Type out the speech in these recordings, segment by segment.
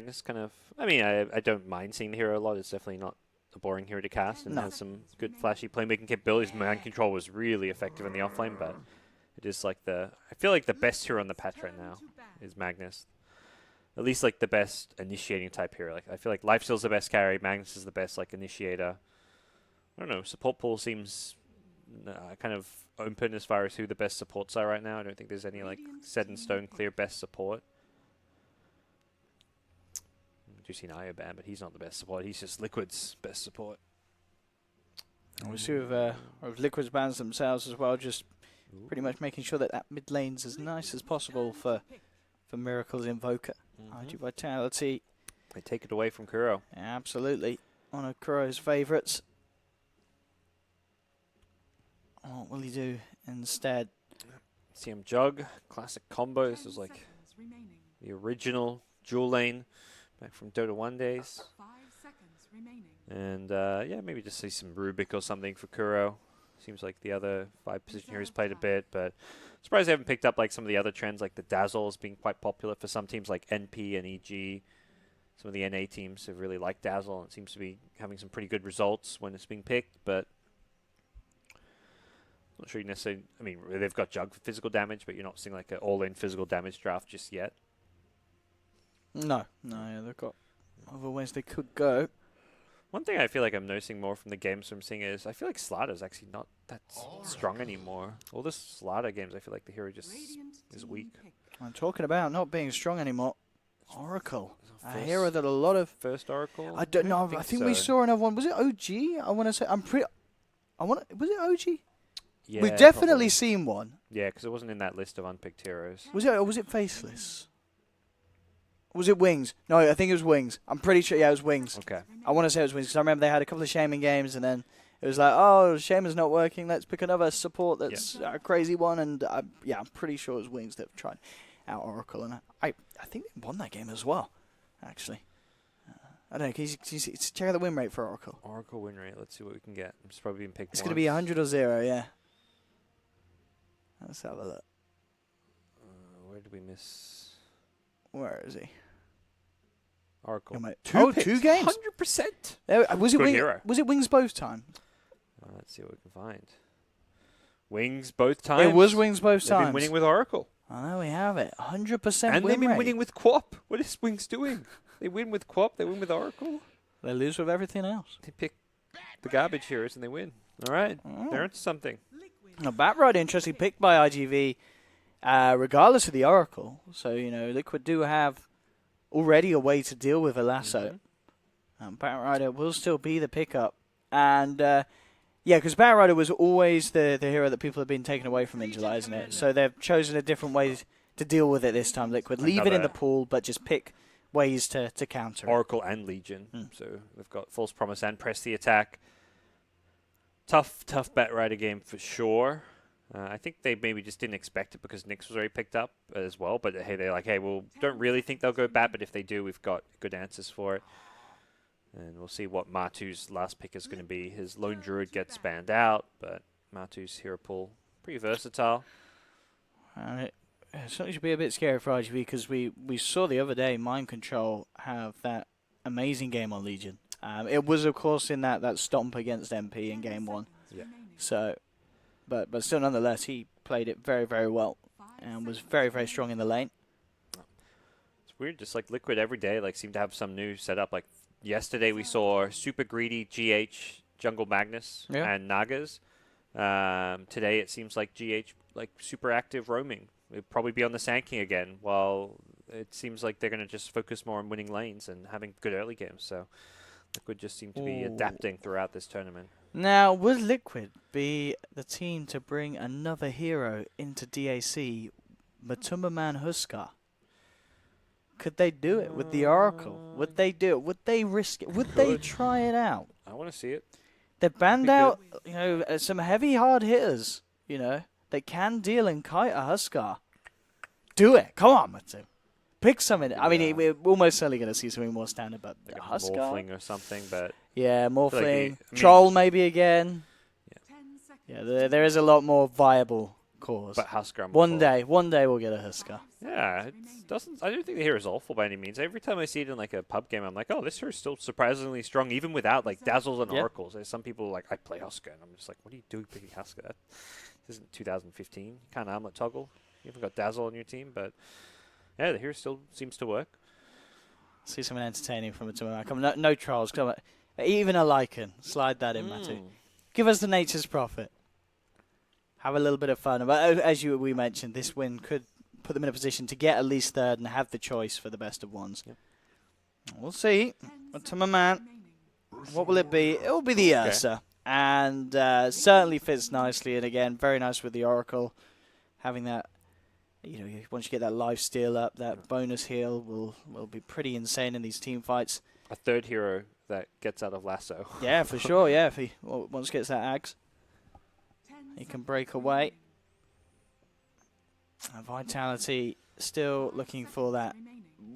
It's kind of, I mean, I don't mind seeing the hero a lot. It's definitely not a boring hero to cast, and has some good flashy playmaking capabilities. Mind control was really effective in the offlane, but it is like I feel like the best hero on the patch right now is Magnus. At least like the best initiating type hero. Like I feel like Lifesteal's the best carry. Magnus is the best like initiator. I don't know. Support pool seems kind of open as far as who the best supports are right now. I don't think there's any like set in stone clear best support. We've seen Ioban, but he's not the best support. He's just Liquid's best support. Obviously, with Liquid's bans themselves as well, just pretty much making sure that mid lane's as nice as possible for Miracle's Invoker. IG Vitality. They take it away from Kuro. Absolutely. One of Kuro's favourites. What will he do instead? CM Jug, classic combo. This was like the original dual lane back from Dota 1 days. And yeah, maybe just see some Rubik or something for Kuro. Seems like the other 5 position heroes played a bit, but surprised they haven't picked up like some of the other trends, like the Dazzle has been quite popular for some teams like NP and EG. Some of the NA teams have really liked Dazzle, and it seems to be having some pretty good results when it's being picked, but not sure you necessarily, I mean, they've got Jug for physical damage, but you're not seeing like an all-in physical damage draft just yet. No, yeah, they've got other ways they could go. One thing I feel like I'm noticing more from the games I'm seeing is I feel like Slaughter's actually not that strong anymore. All the Slaughter games, I feel like the hero just is weak. I'm talking about not being strong anymore. Oracle, a hero that a lot of first Oracle. I don't know. I think we saw another one. Was it OG? I want to say. Was it OG? Yeah, we've definitely probably seen one. Yeah, because it wasn't in that list of unpicked heroes. Was it? Or was it Faceless? Was it Wings? No, I think it was Wings. I'm pretty sure. Yeah, it was Wings. Okay. I want to say it was Wings because I remember they had a couple of Shaman games, and then it was like, oh, Shaman's not working. Let's pick another support that's a crazy one. And yeah, I'm pretty sure it was Wings that tried out Oracle, and I think they won that game as well. Actually, I don't know. Can you check out the win rate for Oracle? Oracle win rate. Let's see what we can get. It's probably been picked. It's going to be 100 or 0. Yeah. Let's have a look. Where did we miss? Where is he? Oracle. Two games. 100%. Was it Was it Wings both times? Let's see what we can find. Wings both times. It was Wings both times. They've been winning with Oracle. I know we have it. 100% and win they've been rate. winning with Quap. What is Wings doing? They win with Quap. They win with Oracle. They lose with everything else. They pick the garbage heroes and they win. All right. They're into something. Now, Batride, interesting pick by IGV, regardless of the Oracle. So, Liquid do have already a way to deal with a lasso. Batrider will still be the pickup. And, yeah, because Batrider was always the hero that people have been taken away from in July, isn't it? So they've chosen a different way to deal with it this time, Liquid. Leave it in the pool, but just pick ways to counter it. Oracle and Legion. So they've got False Promise and Press the Attack. Tough Batrider game for sure. I think they maybe just didn't expect it because Nyx was already picked up as well. But hey, they're like, hey, we don't really think they'll go bat, but if they do, we've got good answers for it. And we'll see what Martu's last pick is going to be. His Lone Druid gets banned out, but Martu's hero pool pretty versatile. It certainly should be a bit scary for RGB because we saw the other day Mind Control have that amazing game on Legion. It was, of course, in that stomp against MP in Game 1. Yeah. So, but still, nonetheless, he played it very, very well and was very, very strong in the lane. It's weird, just like Liquid every day, like seem to have some new setup. Like yesterday, we saw super greedy GH Jungle Magnus and Nagas. Today, it seems like GH like super active roaming. It'll probably be on the Sand King again. While it seems like they're going to just focus more on winning lanes and having good early games. So. Liquid just seem to be adapting throughout this tournament. Now, would Liquid be the team to bring another hero into DAC, Matumbaman Huskar? Could they do it with the Oracle? Would they do it? Would they risk it? Would they try it out? I want to see it. They banned out, some heavy hard hitters. They can deal and kite a Huskar. Do it! Come on, Matum. Pick something. I mean, we're almost certainly going to see something more standard, but like Huskar. Morphling or something, but... Yeah, Morphling. Troll maybe again. Yeah, there is a lot more viable course. But Husker, one day we'll get a Husker. Yeah, it doesn't. I don't think the hero is awful by any means. Every time I see it in like a pub game, I'm like, oh, this hero is still surprisingly strong, even without like dazzles and oracles. There's some people like, I play Husker, and I'm just like, what are you doing picking Husker? This isn't 2015. You can't armlet toggle. You haven't got dazzle on your team, but yeah, the hero still seems to work. See something entertaining from a tournament. Come on, no trolls. Come on. Even a Lycan. Slide that in, Matty. Give us the Nature's Prophet. Have a little bit of fun. But as we mentioned, this win could put them in a position to get at least third and have the choice for the best of ones. Yep. We'll see. But to my man, what will it be? It will be the Ursa. And certainly fits nicely. And again, very nice with the Oracle. Having that, once you get that life steal up, that bonus heal will be pretty insane in these team fights. A third hero that gets out of lasso. Yeah, for sure. Yeah, if he once gets that axe, he can break away. Vitality still looking for that.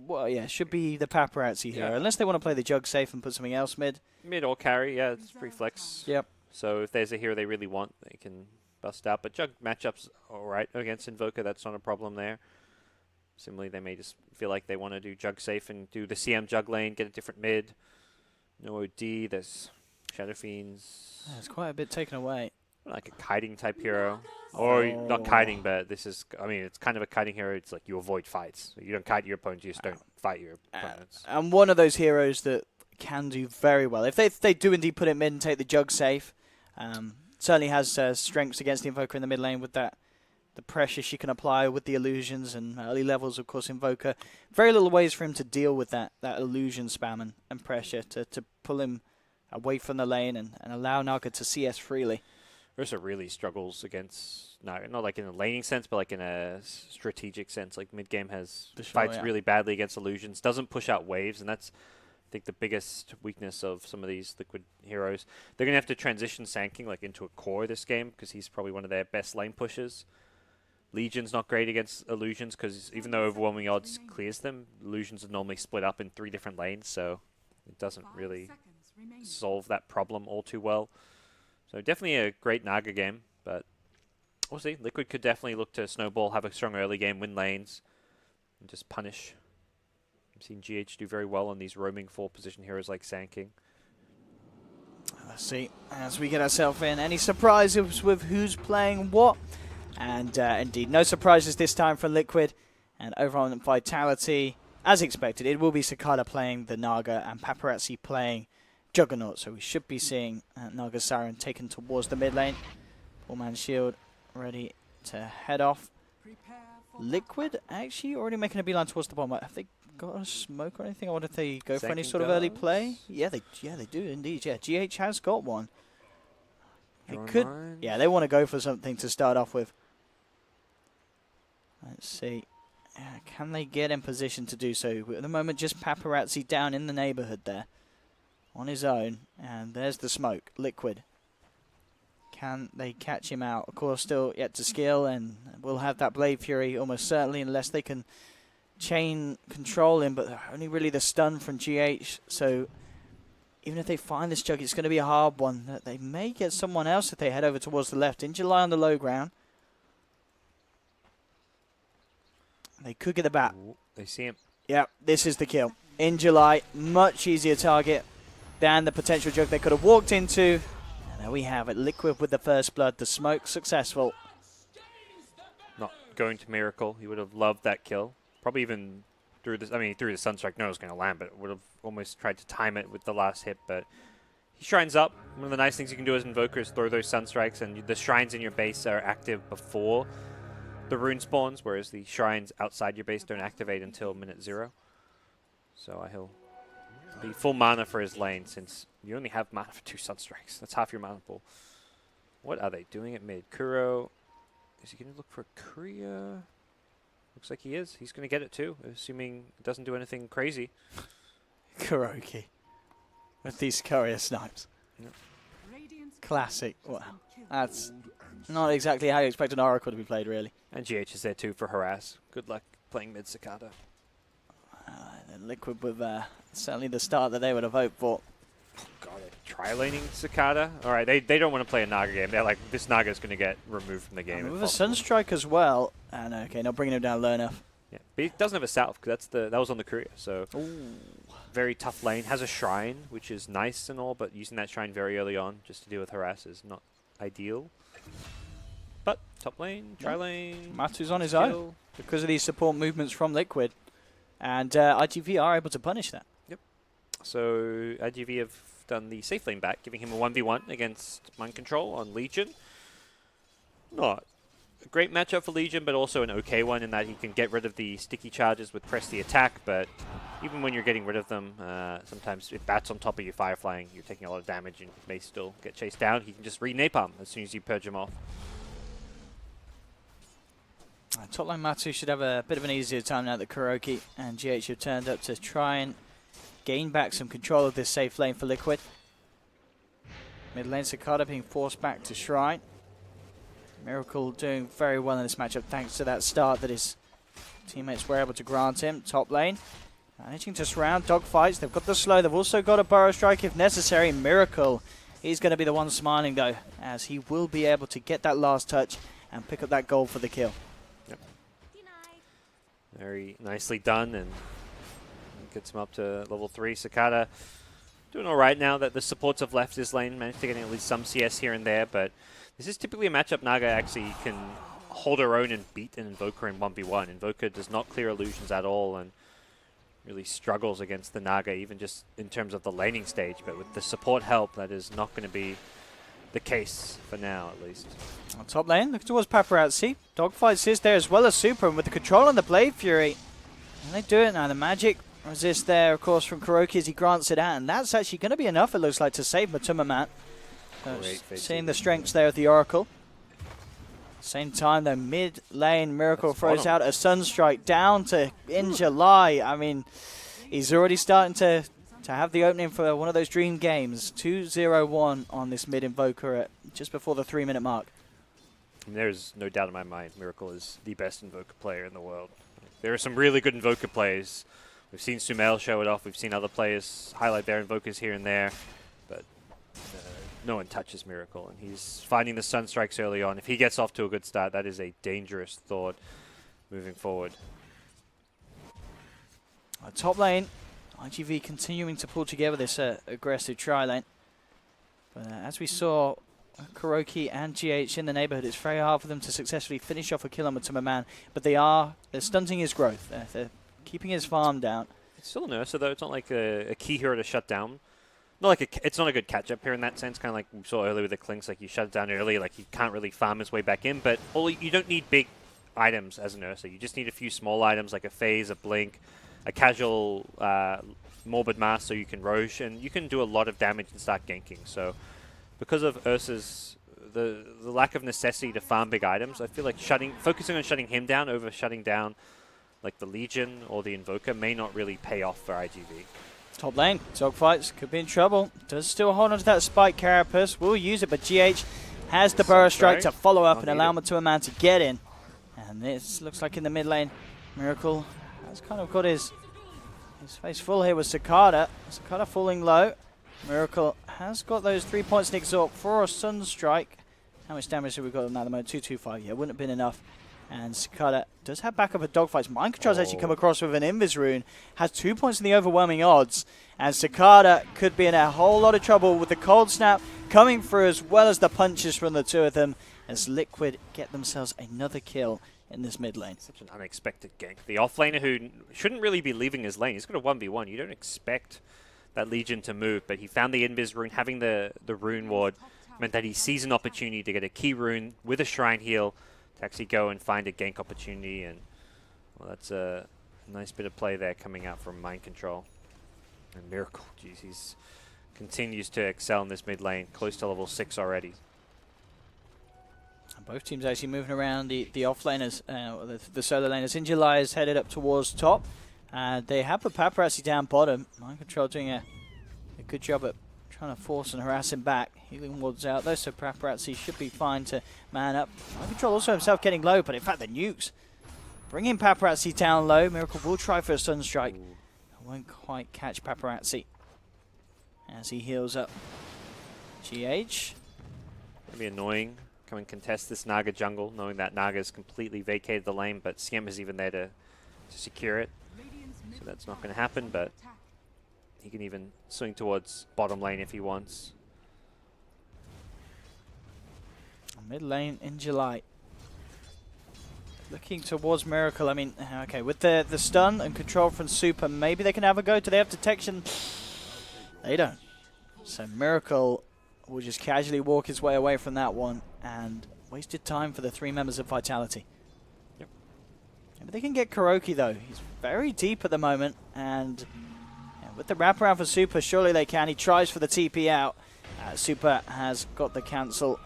Well, yeah, should be the paparazzi hero, unless they want to play the jug safe and put something else mid. Mid or carry, yeah, it's free flex. Yep. So if there's a hero they really want, they can bust out. But jug matchups all right against Invoker. That's not a problem there. Similarly, they may just feel like they want to do jug safe and do the CM jug lane, get a different mid. No OD. There's Shadow Fiends. There's quite a bit taken away. Like a kiting type hero. Or not kiting, but this is, it's kind of a kiting hero. It's like you avoid fights. You don't kite your opponents, you just don't fight your opponents. And one of those heroes that can do very well. If they do indeed put him in and take the jug safe, certainly has strengths against the Invoker in the mid lane with that. The pressure she can apply with the illusions and early levels, of course, Invoker. Very little ways for him to deal with that illusion spam and pressure to pull him away from the lane and allow Naga to CS freely. Ursa really struggles against, not like in a laning sense, but like in a strategic sense. Like mid-game fights really badly against illusions, doesn't push out waves, and that's, I think, the biggest weakness of some of these Liquid heroes. They're going to have to transition Sanking like into a core this game, because he's probably one of their best lane pushers. Legion's not great against illusions, because even though overwhelming odds clears them, illusions are normally split up in 3 different lanes, so it doesn't really solve that problem all too well. So definitely a great Naga game, but we'll see. Liquid could definitely look to snowball, have a strong early game, win lanes, and just punish. I've seen GH do very well on these roaming 4-position heroes like Sanking. Let's see, as we get ourselves in, any surprises with who's playing what? And indeed, no surprises this time for Liquid. And over on Vitality, as expected, it will be Cicada playing the Naga and Paparazzi playing Juggernaut. So we should be seeing Naga Siren taken towards the mid lane. Four-man shield ready to head off. Liquid actually already making a beeline towards the bottom. Have they got a smoke or anything? I wonder if they go for any sort of early play. Yeah, they do indeed. Yeah, GH has got one. They could. Yeah, they want to go for something to start off with. Let's see. Can they get in position to do so? At the moment, just Paparazzi down in the neighborhood there. On his own. And there's the smoke. Liquid. Can they catch him out? Of course, still yet to skill. And we'll have that Blade Fury almost certainly, unless they can chain control him. But only really the stun from GH. So even if they find this jug, it's going to be a hard one. They may get someone else if they head over towards the left. In July on the low ground. They could get the bat. Ooh, they see him. Yeah, this is the kill. In July, much easier target than the potential jug they could have walked into. And there we have it. Liquid with the first blood. The smoke successful. Not going to Miracle. He would have loved that kill. Probably even through the Sunstrike. No, it was going to land, but would have almost tried to time it with the last hit. But he shrines up. One of the nice things you can do as Invoker is throw those Sunstrikes, and the shrines in your base are active before the rune spawns, whereas the shrines outside your base don't activate until minute 0. So he'll be full mana for his lane, since you only have mana for 2 Sunstrikes. That's half your mana pool. What are they doing at mid? Kuro, is he going to look for Kriya? Looks like he is. He's going to get it too, assuming it doesn't do anything crazy. Kuroki with these courier snipes. Yep. Classic. Wow. That's not exactly how you expect an Oracle to be played, really. And GH is there too for harass. Good luck playing mid Cicada. Liquid with certainly the start that they would have hoped for. God, tri-laning Cicada. All right, they don't want to play a Naga game. They're like, this Naga is going to get removed from the game. With a Sunstrike as well. And okay, not bringing him down low enough. Yeah, but he doesn't have a South because that was on the Courier. So Ooh. very tough lane. Has a Shrine, which is nice and all, but using that Shrine very early on just to deal with harass is not ideal. But top lane, tri-lane. Matu's on his own because of these support movements from Liquid. And IGV are able to punish that. Yep. So IGV have done the safe lane back, giving him a 1v1 against Mind Control on Legion. Not a great matchup for Legion, but also an okay one in that he can get rid of the sticky charges with press the attack, but even when you're getting rid of them, sometimes if Bat's on top of you Fireflying, you're taking a lot of damage and may still get chased down. He can just re-napalm as soon as you purge him off. Top lane Matu should have a bit of an easier time now that Kuroki and GH have turned up to try and gain back some control of this safe lane for Liquid. Mid lane Cicada being forced back to Shrine. Miracle doing very well in this matchup thanks to that start that his teammates were able to grant him. Top lane managing to surround dogfights. They've got the slow. They've also got a Burrow Strike if necessary. Miracle, he's going to be the one smiling though, as he will be able to get that last touch and pick up that goal for the kill. Very nicely done, and gets him up to level 3. Cicada doing all right now that the supports have left his lane, managed to get at least some CS here and there, but this is typically a matchup Naga actually can hold her own and beat an Invoker in 1v1. Invoker does not clear illusions at all and really struggles against the Naga, even just in terms of the laning stage, but with the support help, that is not going to be the case for now, at least. On top lane, look towards Paparazzi. Dogfights is there as well as Super, and with the control on the Blade Fury, and they do it now. The magic resist there, of course, from Kuroki as he grants it out, and that's actually going to be enough, it looks like, to save Matuma Man. So seeing the strengths there of the Oracle. Same time, though, mid lane, Miracle throws out a Sunstrike down to in July. I mean, he's already starting to have the opening for one of those dream games. 2-0-1 on this mid Invoker at just before the 3-minute mark. And there's no doubt in my mind, Miracle is the best Invoker player in the world. There are some really good Invoker players. We've seen Sumail show it off. We've seen other players highlight their Invokers here and there. But no one touches Miracle. And he's finding the Sunstrikes early on. If he gets off to a good start, that is a dangerous thought moving forward. Top lane. IGV continuing to pull together this aggressive tri-lane. But as we saw, Kuroki and GH in the neighborhood, it's very hard for them to successfully finish off a kill on Matuma Man. But they're stunting his growth. They're keeping his farm down. It's still an Ursa, though. It's not like a key hero to shut down. Not like it's not a good catch-up here in that sense, kind of like we saw earlier with the Clinks. Like, you shut it down early, like he can't really farm his way back in. But you don't need big items as an Ursa. You just need a few small items like a Phase, a Blink, a casual Morbid Mass so you can Roche, and you can do a lot of damage and start ganking. So because of Ursa's, the lack of necessity to farm big items, I feel like focusing on shutting him down over shutting down like the Legion or the Invoker may not really pay off for IGV. Top lane, Dogfights could be in trouble. Does still hold on to that Spike Carapace, will use it, but GH has the Burrow Strike to follow up and allow Matuma Man to get in. And this looks like in the mid lane, Miracle has kind of got his face full here with Cicada. Cicada falling low. Miracle has got those 3 points in Exalt for a Sunstrike. How much damage have we got on that at the moment? 225. Yeah, wouldn't have been enough. And Cicada does have backup at Dogfights. Mind Control's actually come across with an Invis Rune. Has 2 points in the overwhelming odds. And Cicada could be in a whole lot of trouble with the Cold Snap coming through as well as the punches from the two of them. As Liquid get themselves another kill in this mid lane. Such an unexpected gank. The offlaner who shouldn't really be leaving his lane. He's got a 1v1. You don't expect that Legion to move, but he found the Invis Rune. Having the Rune Ward meant that he sees an opportunity to get a key rune with a Shrine Heal to actually go and find a gank opportunity, and well, that's a nice bit of play there coming out from Mind Control. And Miracle, geez, he continues to excel in this mid lane, close to level 6 already. Both teams actually moving around the offlaners, the solo laners. In July is headed up towards top. They have the Paparazzi down bottom. Mind Control doing a good job at trying to force and harass him back. Healing wards out though, so Paparazzi should be fine to man up. Mind Control also himself getting low, but in fact the nukes bringing Paparazzi down low. Miracle will try for a Sunstrike. Won't quite catch Paparazzi. as he heals up. GH. It'd be annoying. Come and contest this Naga jungle, knowing that Naga's completely vacated the lane, but Scam is even there to secure it. So that's not going to happen, but he can even swing towards bottom lane if he wants. Mid lane in July. Looking towards Miracle. I mean, okay, with the stun and control from Super, maybe they can have a go. Do they have detection? They don't. So Miracle will just casually walk his way away from that one, and wasted time for the 3 members of Vitality. Yep. Maybe they can get Kuroki though. He's very deep at the moment, and with the wraparound for Super, surely they can. He tries for the TP out. Super has got the cancel,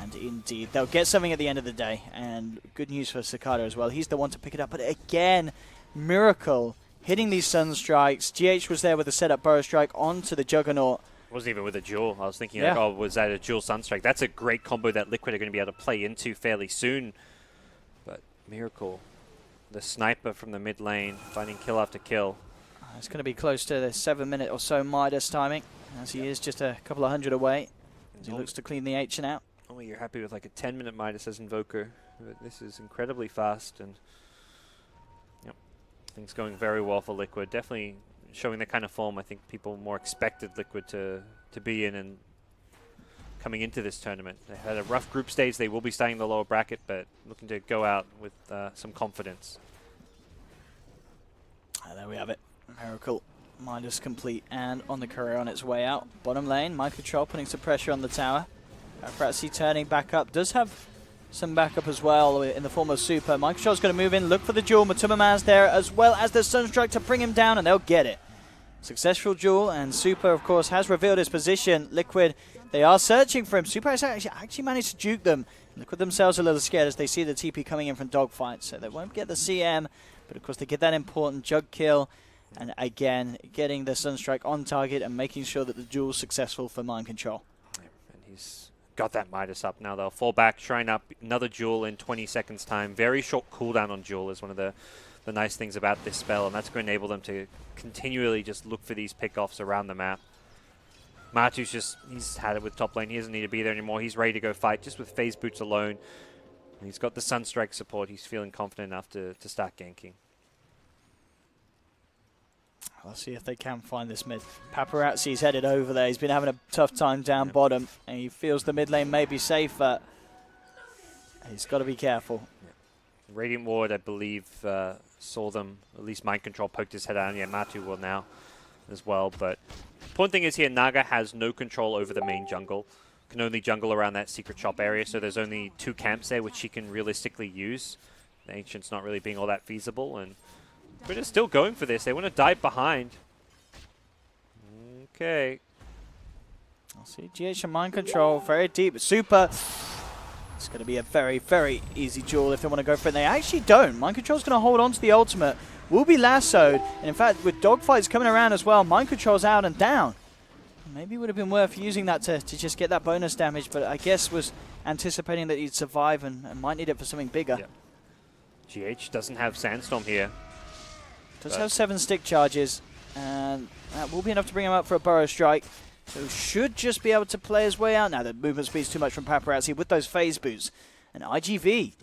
and indeed they'll get something at the end of the day. And good news for Cicada as well. He's the one to pick it up. But again, Miracle hitting these Sun Strikes. GH was there with the setup Burrow Strike onto the Juggernaut. Wasn't even with a duel. I was thinking, like, oh, was that a dual Sunstrike? That's a great combo that Liquid are going to be able to play into fairly soon. But Miracle, the sniper from the mid lane, finding kill after kill. It's going to be close to the 7-minute or so Midas timing, as he is just a couple of hundred away. As he looks to clean the Ancient out. Oh, you're happy with like a 10-minute Midas as Invoker. But this is incredibly fast, and things going very well for Liquid. Definitely showing the kind of form I think people more expected Liquid to be in and coming into this tournament. They had a rough group stage. They will be staying in the lower bracket, but looking to go out with some confidence. There we have it. Miracle, Midas complete, and on the career on its way out. Bottom lane, Mind Control putting some pressure on the tower. Paparazzi turning back up. Does have some backup as well in the form of Super. Mind Control's going to move in, look for the duel. Matumaman's there, as well as the Sunstrike to bring him down, and they'll get it. Successful duel, and Super, of course, has revealed his position. Liquid, they are searching for him. Super has actually managed to juke them. Liquid themselves a little scared as they see the TP coming in from Dogfight, so they won't get the CM, but of course they get that important Jug kill. And again, getting the Sunstrike on target and making sure that the duel's successful for Mind Control. And he's got that Midas up now. They'll fall back, shrine up another duel in 20 seconds time. Very short cooldown on duel is one of the nice things about this spell, and that's going to enable them to continually just look for these pickoffs around the map. Matu's he's had it with top lane. He doesn't need to be there anymore. He's ready to go fight just with phase boots alone. And he's got the Sunstrike support. He's feeling confident enough to start ganking. I'll see if they can find this mid. Paparazzi's headed over there. He's been having a tough time down bottom, and he feels the mid lane may be safer. He's got to be careful. Radiant Ward, I believe, saw them. At least Mind Control poked his head out. Yeah, Matu will now as well. But the important thing is here, Naga has no control over the main jungle. Can only jungle around that secret shop area, so there's only 2 camps there which she can realistically use. The Ancient's not really being all that feasible, and Brita's still going for this. They want to dive behind. Okay. I'll see GH and Mind Control very deep. Super. It's going to be a very, very easy duel if they want to go for it. They actually don't. Mind Control's going to hold on to the ultimate. Will be lassoed. And in fact, with dogfights coming around as well, Mind Control's out and down. Maybe it would have been worth using that to just get that bonus damage, but I guess was anticipating that he'd survive and might need it for something bigger. Yeah. GH doesn't have Sandstorm here. Does have 7 stick charges, and that will be enough to bring him up for a Burrow Strike. So should just be able to play his way out. Now the movement speed's too much from Paparazzi with those phase boots. And IGV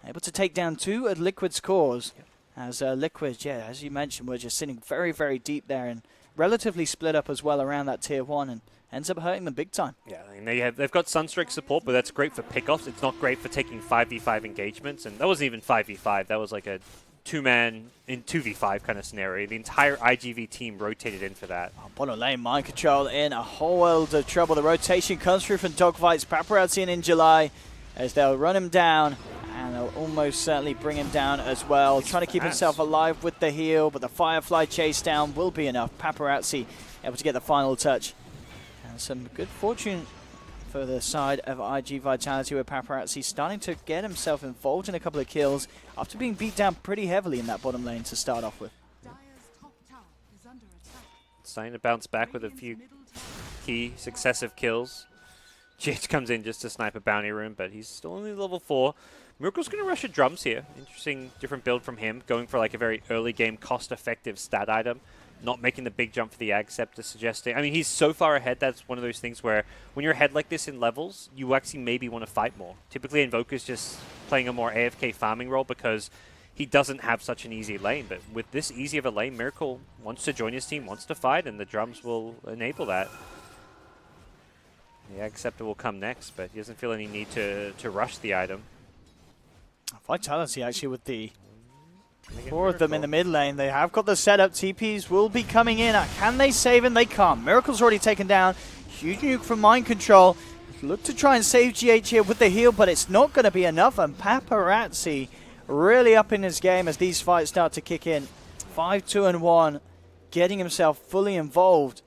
able to take down 2 of Liquid's cores. As Liquid, as you mentioned, we're just sitting very, very deep there and relatively split up as well around that tier 1 and ends up hurting them big time. Yeah, I mean, they've got Sunstrike support, but that's great for pickoffs. It's not great for taking 5v5 engagements, and that wasn't even 5v5. That was like a 2-man in 2v5 kind of scenario. The entire IGV team rotated in for that. Bottom lane, Mind Control in a whole world of trouble. The rotation comes through from Dogfights. Paparazzi in July as they'll run him down, and they'll almost certainly bring him down as well. Trying to keep himself alive with the heal, but the Firefly chase down will be enough. Paparazzi able to get the final touch. And some good fortune for the side of IG Vitality, where Paparazzi starting to get himself involved in a couple of kills after being beat down pretty heavily in that bottom lane to start off with. Starting to bounce back with a few key successive kills. GH comes in just to snipe a bounty room, but he's still only level 4. Miracle's going to rush at drums here. Interesting different build from him, going for like a very early game cost-effective stat item. not making the big jump for the Ag Scepter, suggesting... I mean, he's so far ahead, that's one of those things where when you're ahead like this in levels, you actually maybe want to fight more. Typically, Invoker's just playing a more AFK farming role because he doesn't have such an easy lane. But with this easy of a lane, Miracle wants to join his team, wants to fight, and the drums will enable that. The Ag Scepter will come next, but he doesn't feel any need to rush the item. Vitality, actually, with the 4 of them in the mid lane. They have got the setup. TPs will be coming in. Can they save him? They can't. Miracle's already taken down. Huge nuke from Mind Control. Look to try and save GH here with the heal, but it's not going to be enough. And Paparazzi really up in his game as these fights start to kick in. 5-2-1, getting himself fully involved.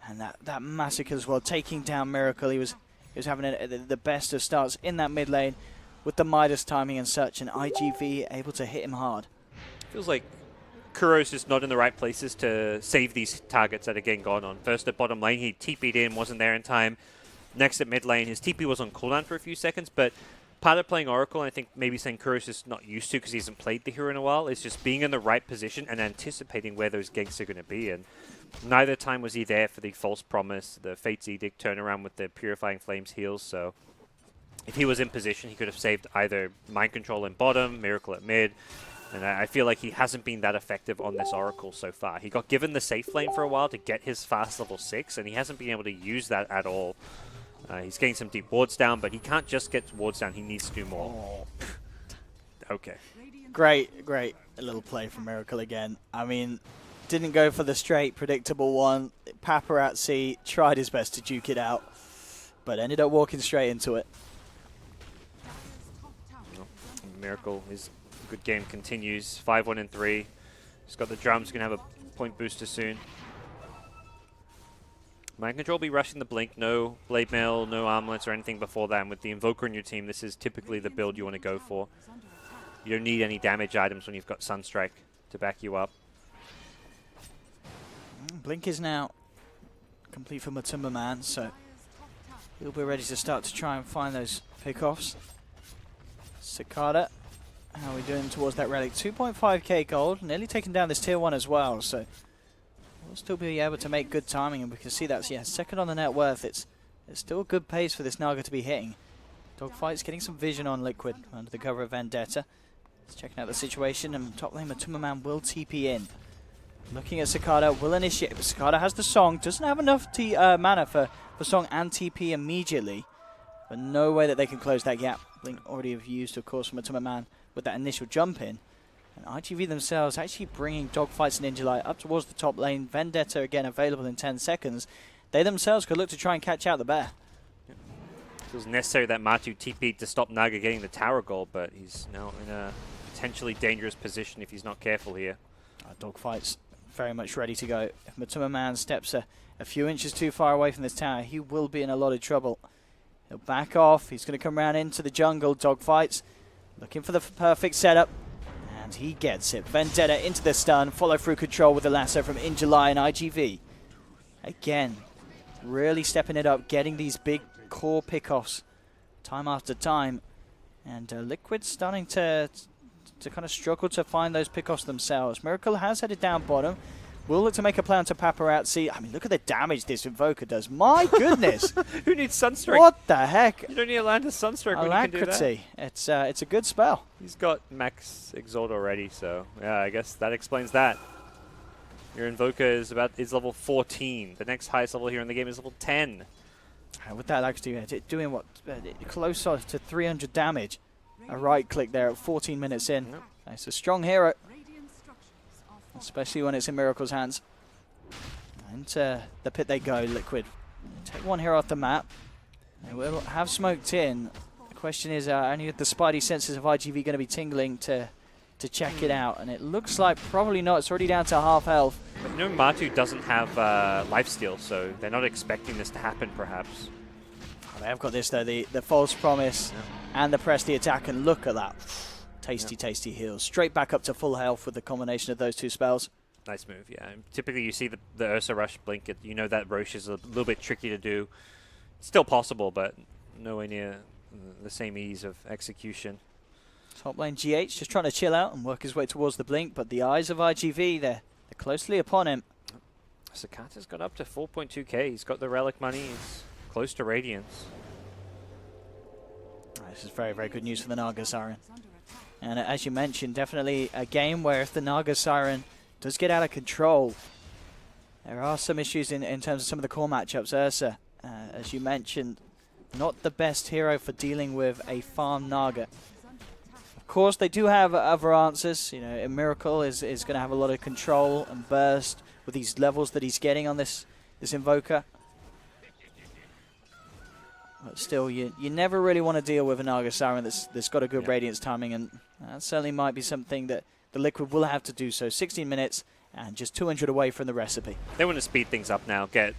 And that massacre as well, taking down Miracle. He was having the best of starts in that mid lane with the Midas timing and such, and IGV able to hit him hard. Feels like Kuro's just not in the right places to save these targets that are getting gone on. First at bottom lane, he TP'd in, wasn't there in time. Next at mid lane, his TP was on cooldown for a few seconds, but part of playing Oracle, and I think maybe saying Kuro's just not used to because he hasn't played the hero in a while, is just being in the right position and anticipating where those ganks are going to be. And neither time was he there for the False Promise, the Fate's Edict turnaround with the Purifying Flames heals, so if he was in position, he could have saved either Mind Control in bottom, Miracle at mid, and I feel like he hasn't been that effective on this Oracle so far. He got given the safe lane for a while to get his fast level 6, and he hasn't been able to use that at all. He's getting some deep wards down, but he can't just get wards down. He needs to do more. Okay. Great a little play from Miracle again. I mean, didn't go for the straight, predictable one. Paparazzi tried his best to duke it out, but ended up walking straight into it. Miracle, his good game continues. 5-1-3. He's got the drums, going to have a point booster soon. Mind Control will be rushing the Blink. No Blade Mail, no Armlets or anything before that. And with the Invoker in your team, this is typically the build you want to go for. You don't need any damage items when you've got Sunstrike to back you up. Blink is now complete for Matumba Man, so he'll be ready to start to try and find those pickoffs. Cicada, how are we doing towards that relic? 2.5k gold, nearly taking down this tier 1 as well, so we'll still be able to make good timing, and we can see that's, yeah, second on the net worth. It's still a good pace for this Naga to be hitting. Dogfight's getting some vision on Liquid under the cover of Vendetta. He's checking out the situation, and top lane Matumba Man will TP in. Looking at Cicada, will initiate, but Cicada has the Song, doesn't have enough mana for Song and TP immediately, but no way that they can close that gap. Blink already have used, of course, from Matumba Man with that initial jump in. And IGV themselves actually bringing Dogfights and Ninja Light up towards the top lane. Vendetta again available in 10 seconds. They themselves could look to try and catch out the bear. It was necessary that Matu TP'd to stop Naga getting the tower goal, but he's now in a potentially dangerous position if he's not careful here. Dogfight's very much ready to go. If Matumba Man steps a few inches too far away from this tower, he will be in a lot of trouble. He'll back off. He's going to come around into the jungle. Dogfights looking for the perfect setup. And he gets it. Vendetta into the stun. Follow through control with the lasso from In July and IGV. Again, really stepping it up. Getting these big core pickoffs time after time. And Liquid starting to kind of struggle to find those pickoffs themselves. Miracle has headed down bottom. Will look to make a play onto Paparazzi. I mean, look at the damage this Invoker does. My goodness. Who needs Sunstrike? What the heck? You don't need to land a Sunstrike when you can do that. It's a good spell. He's got max Exalt already, so yeah, I guess that explains that. Your Invoker is level 14. The next highest level here in the game is level 10. With that actually doing what? Close to 300 damage. A right click there at 14 minutes in. Yep. It's a strong hero. Especially when it's in Miracle's hands. And the pit they go, Liquid. Take one here off the map. They will have smoked in. The question is, only with the spidey senses of IGV going to be tingling to check it out. And it looks like probably not. It's already down to half health. But you know, Matu doesn't have lifesteal, so they're not expecting this to happen, perhaps. Oh, they have got this, though. The false promise and the press the attack. And look at that. Tasty heals. Straight back up to full health with the combination of those two spells. Nice move, yeah. Typically you see the Ursa Rush blink. You know that Roche is a little bit tricky to do. It's still possible, but nowhere near the same ease of execution. Top lane GH just trying to chill out and work his way towards the blink, but the eyes of IGV, they're closely upon him. Sakata's got up to 4.2k. He's got the relic money. He's close to Radiance. This is very, very good news for the Naga Siren. And as you mentioned, definitely a game where if the Naga Siren does get out of control, there are some issues in terms of some of the core matchups. Ursa, as you mentioned, not the best hero for dealing with a farm Naga. Of course, they do have other answers. You know, a Miracle is going to have a lot of control and burst with these levels that he's getting on this Invoker. But still, you never really want to deal with a Naga Siren that's got a good Radiance timing, and that certainly might be something that the Liquid will have to do. So 16 minutes and just 200 away from the recipe. They want to speed things up now, get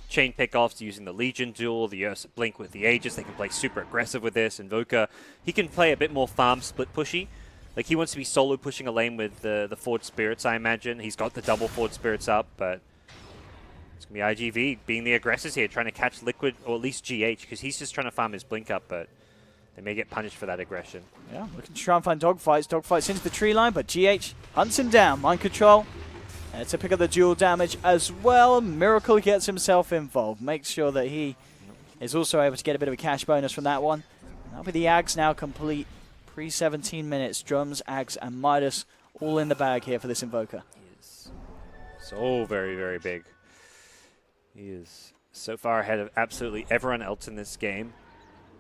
chain pickoffs using the Legion duel, the Ursa Blink with the Aegis. They can play super aggressive with this. Invoker, he can play a bit more farm split pushy. Like, he wants to be solo pushing a lane with the Forward Spirits, I imagine. He's got the double Forward Spirits up, but it's going to be IGV being the aggressors here, trying to catch Liquid, or at least GH, because he's just trying to farm his Blink up, but they may get punished for that aggression. Yeah, looking to try and find dogfights. Dogfights into the tree line, but GH hunts him down. Mind control to pick up the dual damage as well. Miracle gets himself involved. Makes sure that he is also able to get a bit of a cash bonus from that one. That'll be the Ags now complete. Pre-17 minutes. Drums, Ags, and Midas all in the bag here for this Invoker. He is so very, very big. He is so far ahead of absolutely everyone else in this game.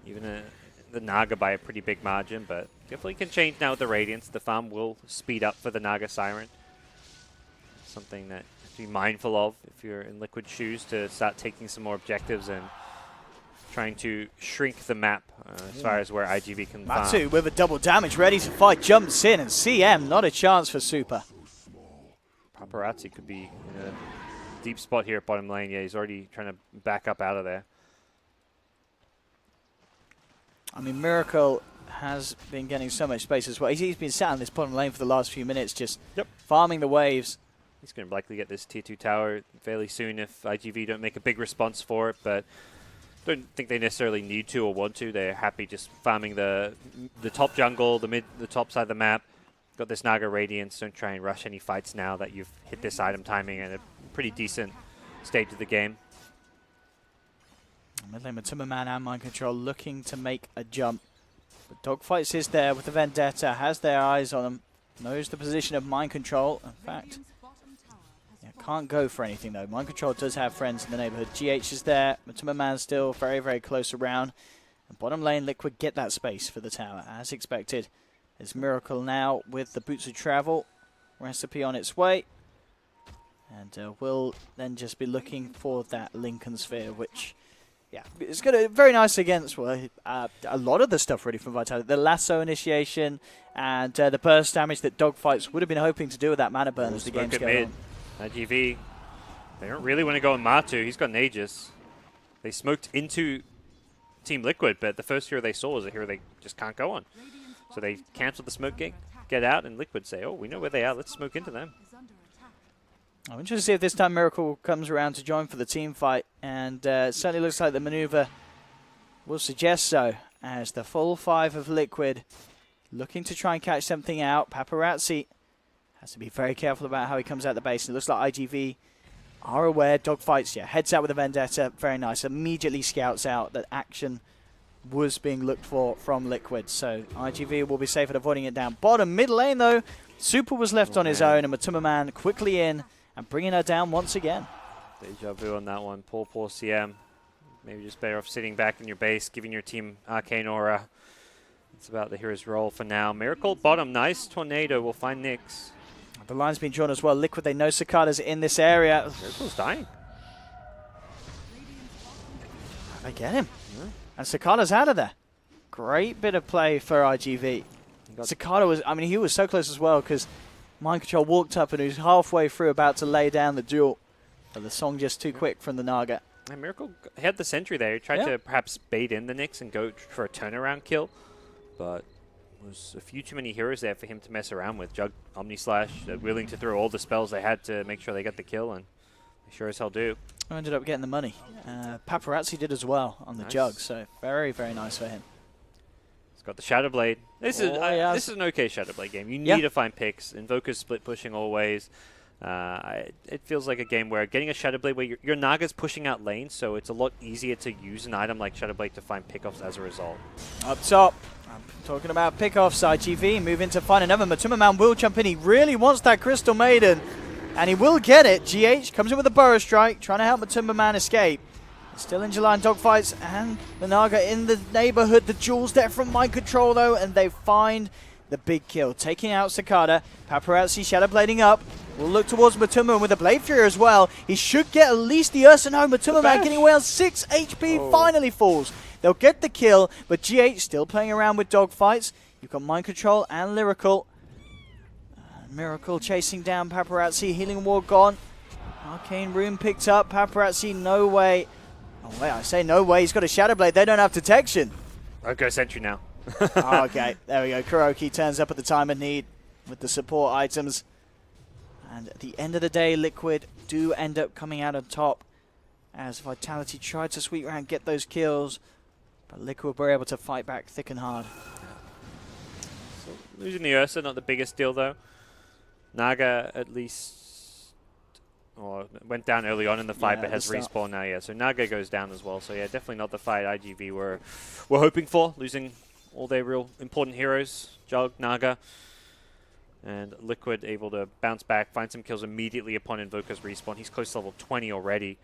Even the Naga by a pretty big margin, but definitely can change now with the Radiance. The farm will speed up for the Naga Siren. Something that you have to be mindful of if you're in Liquid shoes, to start taking some more objectives and trying to shrink the map as far as where IGV can farm. Matu with a double damage, ready to fight, jumps in, and CM, not a chance for Super. Paparazzi could be in a deep spot here at bottom lane. Yeah, he's already trying to back up out of there. I mean, Miracle has been getting so much space as well. He's been sat in this bottom lane for the last few minutes, just farming the waves. He's going to likely get this tier 2 tower fairly soon if IGV don't make a big response for it, but don't think they necessarily need to or want to. They're happy just farming the top jungle, the top side of the map. Got this Naga Radiance. Don't try and rush any fights now that you've hit this item timing at a pretty decent stage of the game. Mid lane Timmerman and Mind Control looking to make a jump. But Dogfights is there with the Vendetta, has their eyes on him, knows the position of Mind Control. In fact, can't go for anything though. Mind Control does have friends in the neighborhood. GH is there. Timmerman still very, very close around. And bottom lane, Liquid get that space for the tower, as expected. There's Miracle now with the Boots of Travel. Recipe on its way. And we'll then just be looking for that Lincoln Sphere, which, yeah, it's got a very nice against a lot of the stuff really from Vitality. The lasso initiation and the burst damage that Dogfights would have been hoping to do with that mana burn as the game's going on. IGV, they don't really want to go on Matu. He's got an Aegis. They smoked into Team Liquid, but the first hero they saw was a hero they just can't go on. So they canceled the smoke gate, get out, and Liquid say, oh, we know where they are. Let's smoke into them. I'm interested to see if this time Miracle comes around to join for the team fight, and it certainly looks like the maneuver will suggest so, as the full 5 of Liquid looking to try and catch something out. Paparazzi has to be very careful about how he comes out the base. It looks like IGV are aware. Dogfights, heads out with a Vendetta. Very nice. Immediately scouts out that action was being looked for from Liquid. So IGV will be safe at avoiding it down bottom. Mid lane, though, Super was left on his own, and Matumberman quickly in and bringing her down once again. Deja vu on that one. Poor CM. Maybe just better off sitting back in your base, giving your team Arcane Aura. It's about the hero's role for now. Miracle bottom. Nice tornado. We'll find Nyx. The line's been drawn as well. Liquid, they know Cicada's in this area. Miracle's dying. They get him. And Cicada's out of there. Great bit of play for IGV. Cicada was, I mean, he was so close as well because Mind Control walked up and he was halfway through about to lay down the duel. But the song just too quick from the Naga. And Miracle had the sentry there. He tried to perhaps bait in the Nyx and go for a turnaround kill. But was a few too many heroes there for him to mess around with. Jug, Omnislash, willing to throw all the spells they had to make sure they got the kill, and they sure as hell do. Who ended up getting the money. Paparazzi did as well on the Jug, so very, very nice for him. He's got the Shadow Blade. This is an okay Shadow Blade game. You need to find picks. Invoker's split pushing always. It feels like a game where getting a Shadow Blade, where your Naga's pushing out lanes, so it's a lot easier to use an item like Shadow Blade to find pickoffs as a result. Up top, I'm talking about pickoffs. IGV move in to find another. Matuma will jump in. He really wants that Crystal Maiden, and he will get it. GH comes in with a Burrow Strike, trying to help Matuma escape. Still in July dogfights, and the Naga in the neighborhood. The jewels there from Mind Control, though, and they find the big kill, taking out Cicada. Paparazzi Shadow Blading up. We'll look towards Matuma with a Blade Fury as well. He should get at least the Ursa. No, Matuma getting away on 6 HP, finally falls. They'll get the kill, but GH still playing around with dogfights. You've got Mind Control and Lyrical. Miracle chasing down Paparazzi. Healing Ward gone. Arcane Rune picked up. Paparazzi, no way. Oh, wait, I say no way. He's got a Shadow Blade. They don't have detection. I'll go Sentry now. Oh, okay, there we go. Kuroki turns up at the time of need with the support items. And at the end of the day, Liquid do end up coming out on top as Vitality tried to sweep around, get those kills, but Liquid were able to fight back thick and hard. So losing the Ursa, not the biggest deal though. Naga at least went down early on in the fight, but has respawned now. Yeah, so Naga goes down as well. So yeah, definitely not the fight IGV were hoping for, losing all their real important heroes, Jug, Naga. And Liquid able to bounce back, find some kills immediately upon Invoker's respawn. He's close to level 20 already,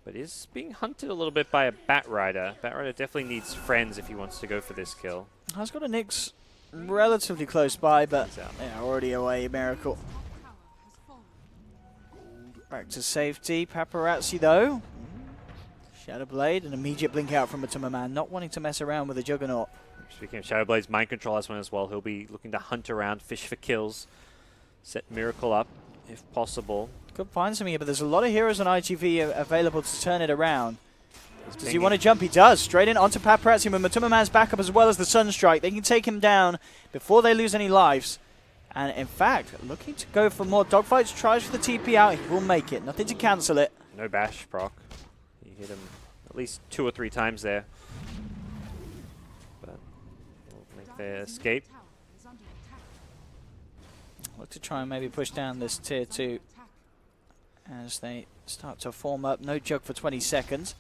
but is being hunted a little bit by a Batrider. Batrider definitely needs friends if he wants to go for this kill. Has got a Nyx relatively close by, but yeah, already away. Miracle. Back to safety. Paparazzi though. Shadow Blade, an immediate blink out from Matuma, not wanting to mess around with the Juggernaut. Speaking of Shadow Blade's Mind Control has one as well. He'll be looking to hunt around, fish for kills, set Miracle up if possible. Could find some here, but there's a lot of heroes on IGV available to turn it around. Does he want to jump? He does. Straight in onto Paparazzi with Matuma back up as well as the Sunstrike. They can take him down before they lose any lives. And in fact, looking to go for more dogfights, tries for the TP out. He will make it. Nothing to cancel it. No bash proc. He hit him at least 2 or 3 times there. But we'll make their escape. Look to try and maybe push down this tier 2 as they start to form up. No Jug for 20 seconds.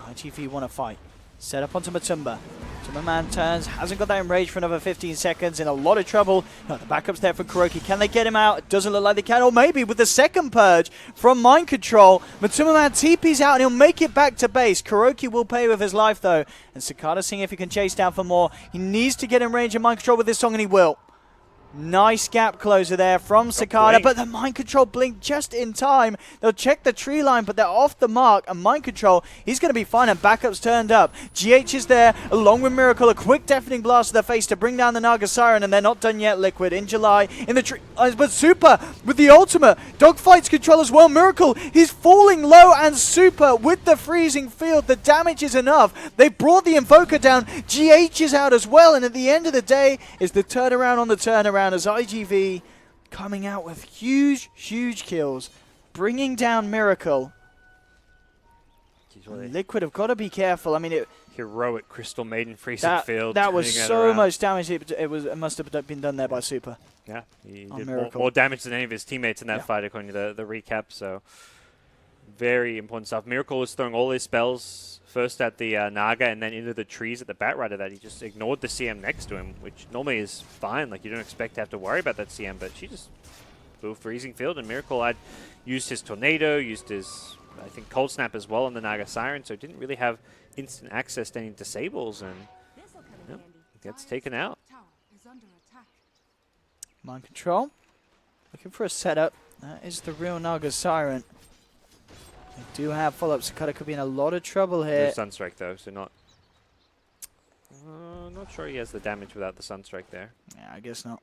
IGV want to fight. Set up onto Matumba. Matumba turns, hasn't got that enrage for another 15 seconds, in a lot of trouble. The backup's there for Kuroki. Can they get him out? It doesn't look like they can. Or maybe with the second purge from Mind Control, Matumba TP's out and he'll make it back to base. Kuroki will pay with his life though. And Cicada seeing if he can chase down for more. He needs to get in range of Mind Control with this song, and he will. Nice gap closer there from Cicada, but the Mind Control blink just in time. They'll check the tree line, but they're off the mark, and Mind Control, he's going to be fine, and backup's turned up. GH is there, along with Miracle, a quick deafening blast to the face to bring down the Naga Siren, and they're not done yet. Liquid in July, in the tree, but Super with the ultimate. Dogfights control as well. Miracle, he's falling low, and Super with the freezing field. The damage is enough. They brought the Invoker down. GH is out as well, and at the end of the day, is the turnaround on the turnaround, as IGV coming out with huge, huge kills, bringing down Miracle. Liquid have got to be careful. I mean, heroic Crystal Maiden freezing field. That was so much damage. It must have been done there by Super. Yeah, he did more damage than any of his teammates in that fight, according to the recap. So very important stuff. Miracle was throwing all his spells first at the Naga and then into the trees at the Batrider, that he just ignored the CM next to him, which normally is fine. Like, you don't expect to have to worry about that CM, but she just blew freezing field, and Miracle had used his Tornado, used his, I think, Cold Snap as well on the Naga Siren, so didn't really have instant access to any disables, and gets taken out. Mind Control, looking for a setup. That is the real Naga Siren. They do have follow-up. Cicada could be in a lot of trouble here. No Sunstrike though, so not sure he has the damage without the Sunstrike there. Yeah, I guess not.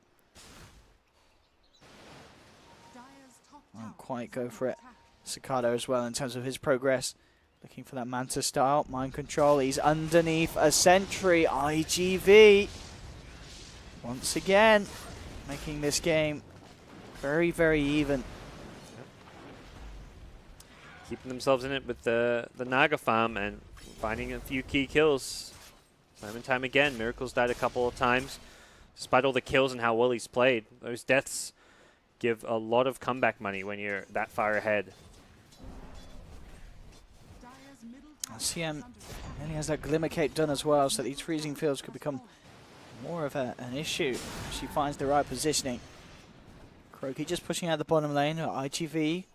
Won't quite go for it. Cicada as well in terms of his progress. Looking for that Manta style. Mind Control, he's underneath a sentry. IGV once again making this game very, very even. Keeping themselves in it with the Naga farm and finding a few key kills. Time and time again, Miracle's died a couple of times. Despite all the kills and how well he's played, those deaths give a lot of comeback money when you're that far ahead. CM nearly has that Glimmer Cape done as well, so these freezing fields could become more of an issue if she finds the right positioning. Croaky just pushing out the bottom lane. IGV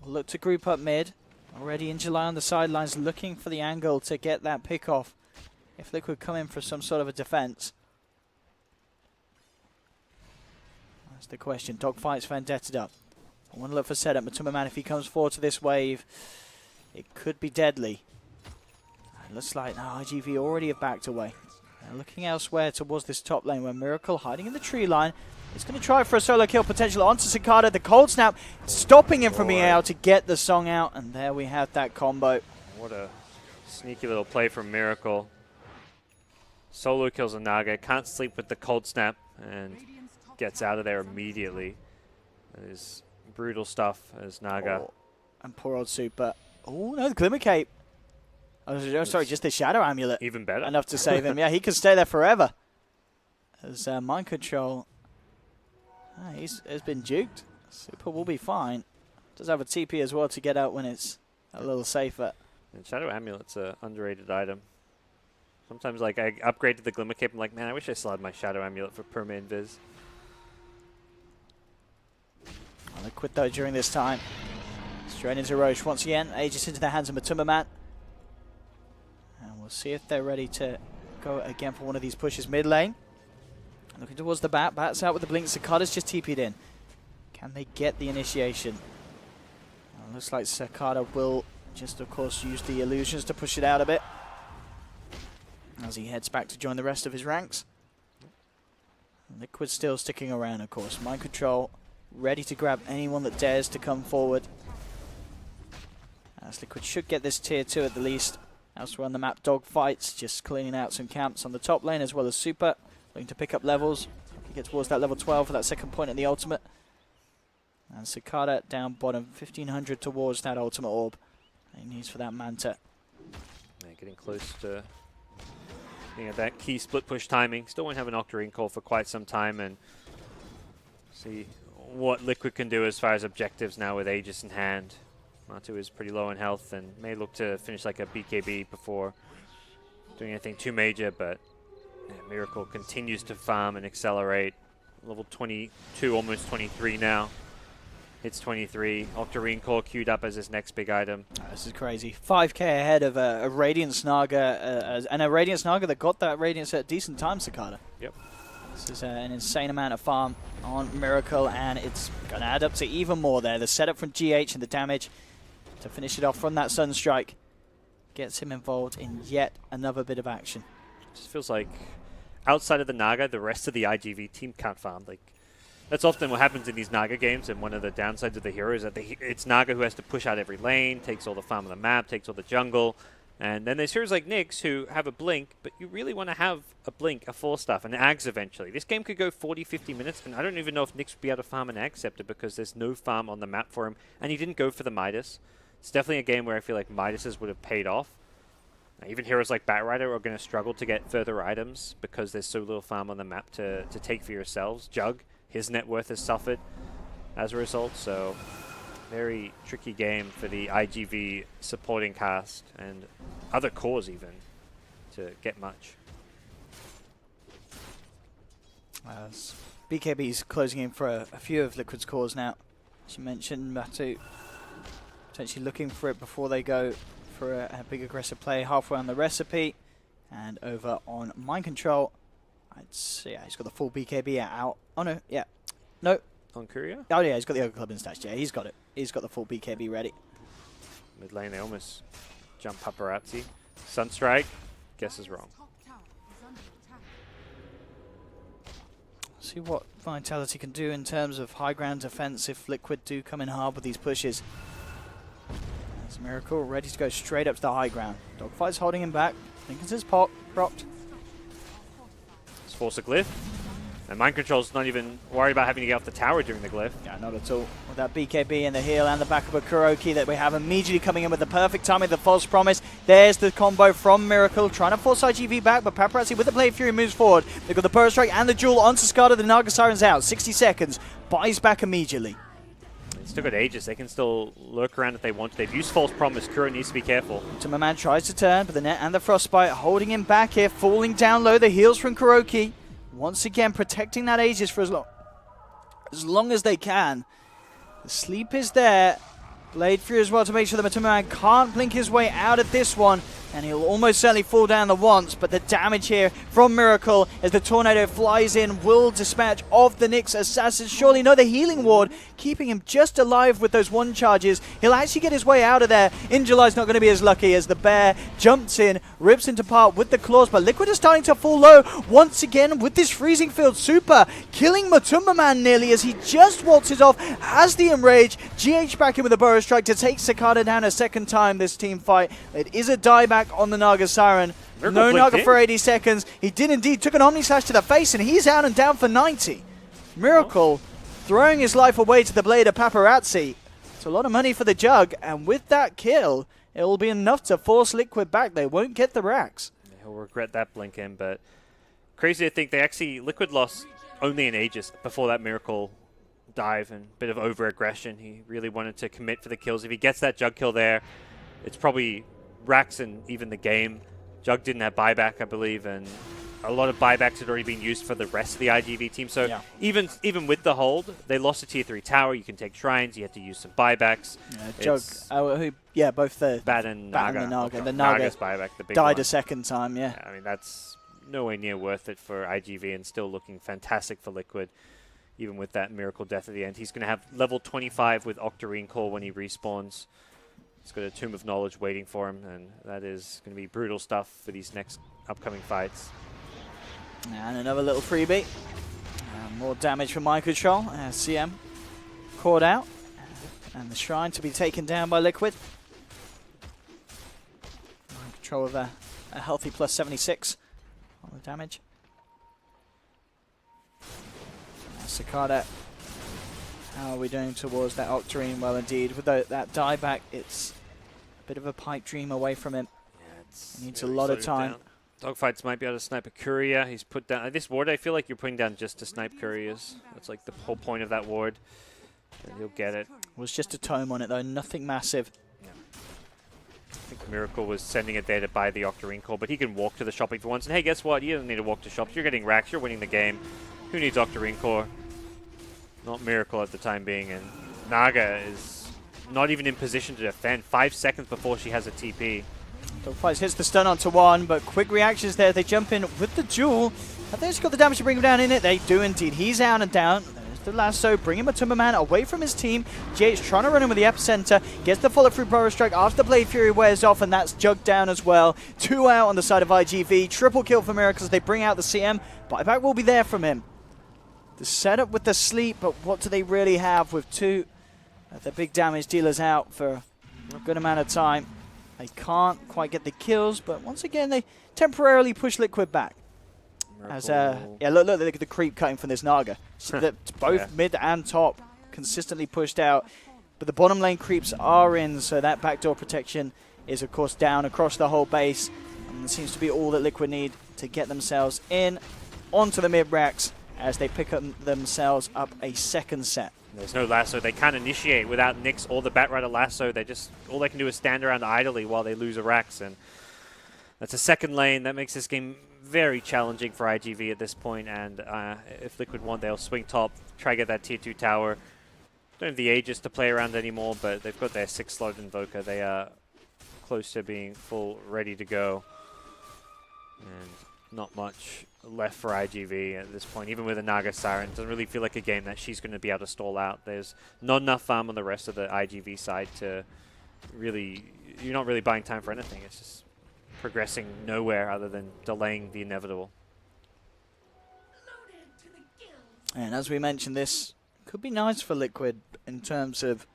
will look to group up mid. Already in July on the sidelines, looking for the angle to get that pick off if Liquid come in for some sort of a defense. That's the question. Dogfight's Vendetta up. I want to look for setup. Matuma Man, if he comes forward to this wave, it could be deadly. It looks like IGV already have backed away. Now looking elsewhere towards this top lane where Miracle hiding in the tree line. He's going to try for a solo kill potential onto Cicada. The cold snap stopping him from being able to get the song out. And there we have that combo. What a sneaky little play from Miracle. Solo kills a Naga. Can't sleep with the cold snap and gets out of there immediately. That is brutal stuff as Naga. Oh, and poor old Super. Oh no, the Glimmer Cape. Oh, sorry, just the Shadow Amulet. Even better. Enough to save him. Yeah, he could stay there forever. As Mind Control. He's been juked. Super will be fine. Does have a TP as well to get out when it's a little safer. And Shadow Amulet's an underrated item. Sometimes, like, I upgraded the Glimmer Cape. I'm like, man, I wish I still had my Shadow Amulet for perma invis. Liquid though during this time. Straight into Roche once again. Aegis into the hands of Matuma Man. And we'll see if they're ready to go again for one of these pushes mid lane. Looking towards the bat. Bat's out with the blink. Cicada's just TP'd in. Can they get the initiation? Well, looks like Cicada will just, of course, use the illusions to push it out a bit. As he heads back to join the rest of his ranks. Liquid still sticking around, of course. Mind Control ready to grab anyone that dares to come forward. As Liquid should get this tier 2 at the least. Elsewhere on the map, Dogfights just cleaning out some camps on the top lane as well as Super. Looking to pick up levels. He gets towards that level 12 for that second point in the ultimate. And Cicada down bottom, 1500 towards that ultimate orb. He needs for that Manta. Yeah, getting close to that key split push timing. Still won't have an Octarine call for quite some time, and see what Liquid can do as far as objectives now with Aegis in hand. Matu is pretty low in health and may look to finish like a BKB before doing anything too major, but yeah, Miracle continues to farm and accelerate. Level 22, almost 23 now. Hits 23. Octarine Core queued up as his next big item. Oh, this is crazy. 5k ahead of a Radiance Naga, and a Radiance Naga that got that Radiance at a decent time, Cicada. Yep. This is an insane amount of farm on Miracle, and it's going to add up to even more there. The setup from GH and the damage to finish it off from that Sunstrike gets him involved in yet another bit of action. Just feels like outside of the Naga, the rest of the IGV team can't farm. Like, that's often what happens in these Naga games, and one of the downsides of the hero is that it's Naga who has to push out every lane, takes all the farm on the map, takes all the jungle, and then there's heroes like Nyx who have a blink, but you really want to have a blink, a 4-staff, an Ags eventually. This game could go 40, 50 minutes, and I don't even know if Nyx would be able to farm an Ag Scepter because there's no farm on the map for him, and he didn't go for the Midas. It's definitely a game where I feel like Midas's would have paid off. Even heroes like Batrider are going to struggle to get further items because there's so little farm on the map to take for yourselves. Jug, his net worth has suffered as a result, so very tricky game for the IGV supporting cast and other cores even to get much. BKB's closing in for a few of Liquid's cores now. As you mentioned, Matu potentially looking for it before they go for a big aggressive play halfway on the recipe. And over on Mind Control, yeah, he's got the full BKB out. Oh no, yeah. No. On Courier? Oh yeah, he's got the Ogre Club in stats. Yeah, he's got it. He's got the full BKB ready. Mid lane, they almost jump paparazzi. Sunstrike, guess is wrong. See what Vitality can do in terms of high ground defense if Liquid do come in hard with these pushes. There's Miracle ready to go straight up to the high ground. Dogfight's holding him back. Lincoln's his propped. Let's force a glyph. And Mind Control's not even worried about having to get off the tower during the glyph. Yeah, not at all. With that BKB and the heal and the backup of Kuroki that we have immediately coming in with the perfect timing, the false promise. There's the combo from Miracle, trying to force IGV back, but Paparazzi with the Blade Fury moves forward. They've got the Burst Strike and the Jewel onto Skada. The Naga Siren's out. 60 seconds. Buys back immediately. They've still got Aegis. They can still lurk around if they want to. They've used False Promise. Kuro needs to be careful. Ultima tries to turn, but the net and the Frostbite holding him back here, falling down low. The heals from Kuroki. Once again, protecting that Aegis for as long as they can. The sleep is there. Blade Fury as well to make sure the Matuma can't blink his way out of this one. And he'll almost certainly fall down the once, but the damage here from Miracle as the Tornado flies in will dispatch of the Nyx Assassins. Surely no, the healing ward keeping him just alive with those one charges. He'll actually get his way out of there. Injuly's not going to be as lucky as the bear jumps in, rips into part with the claws, but Liquid is starting to fall low once again with this freezing field super, killing Matumba Man nearly as he just waltzes off, has the enrage. GH back in with a Burrow Strike to take Cicada down a second time this team fight. It is a dieback on the Naga Siren. No Naga for 80 seconds. He did indeed, took an Omni Slash to the face, and he's out and down for 90. Miracle throwing his life away to the blade of Paparazzi. It's a lot of money for the Jug, and with that kill, it will be enough to force Liquid back. They won't get the racks. He'll regret that blink in, but crazy to think Liquid lost only an Aegis before that Miracle dive and bit of over-aggression. He really wanted to commit for the kills. If he gets that Jug kill there, it's probably racks and even the game. Jug didn't have buyback, I believe, and a lot of buybacks had already been used for the rest of the IGV team. So yeah, even with the hold, they lost a tier 3 tower. You can take shrines. You had to use some buybacks. Jug, both the Bat and Naga. The Naga's buyback, the big died one. a second time, yeah. I mean, that's nowhere near worth it for IGV and still looking fantastic for Liquid, even with that Miracle death at the end. He's going to have level 25 with Octarine Core when he respawns. He's got a Tomb of Knowledge waiting for him, and that is going to be brutal stuff for these next upcoming fights. And another little freebie. More damage from Mind Control. CM caught out. And the Shrine to be taken down by Liquid. Mind Control with a healthy plus 76 on the damage. Cicada. How are we doing towards that Octarine? Well, indeed, with that dieback, it's a bit of a pipe dream away from him. Yeah, needs a lot of time. Dogfights might be able to snipe a Courier. He's put down this ward. I feel like you're putting down just to snipe Couriers. That's like the whole point of that ward. And he'll get it. Was just a tome on it though, nothing massive. Yeah. I think Miracle was sending it there to buy the Octarine Core, but he can walk to the shop if he wants. And hey, guess what? You don't need to walk to shops. You're getting racks. You're winning the game. Who needs Octarine Core? Not Miracle at the time being, and Naga is not even in position to defend. 5 seconds before she has a TP. Dogfights hits the stun onto one, but quick reactions there. They jump in with the Jewel. Have they actually got the damage to bring him down in it? They do indeed. He's out and down. There's the lasso, bringing Matumba Man away from his team. GH trying to run in with the Epicenter. Gets the follow-through Burrow Strike after the Blade Fury wears off, and that's Jug down as well. 2 out on the side of IGV. Triple kill for Miracle as they bring out the CM. Buyback will be there from him. The setup with the sleep, but what do they really have with 2 of the big damage dealers out for a good amount of time? They can't quite get the kills, but once again, they temporarily push Liquid back. As look at the creep cutting from this Naga. So both mid and top consistently pushed out, but the bottom lane creeps are in, so that backdoor protection is of course down across the whole base, and it seems to be all that Liquid need to get themselves in onto the mid racks as they pick up themselves up a second set. There's no lasso. They can't initiate without Nyx or the Batrider lasso. All they can do is stand around idly while they lose a Rax, and that's a second lane. That makes this game very challenging for IGV at this point, and if Liquid want, they'll swing top, try to get that tier 2 tower. Don't have the Aegis to play around anymore, but they've got their 6-slot Invoker. They are close to being full ready to go. And not much left for IGV at this point. Even with a Naga Siren, it doesn't really feel like a game that she's going to be able to stall out. There's not enough farm on the rest of the IGV side to really... You're not really buying time for anything. It's just progressing nowhere other than delaying the inevitable. And as we mentioned, this could be nice for Liquid in terms of...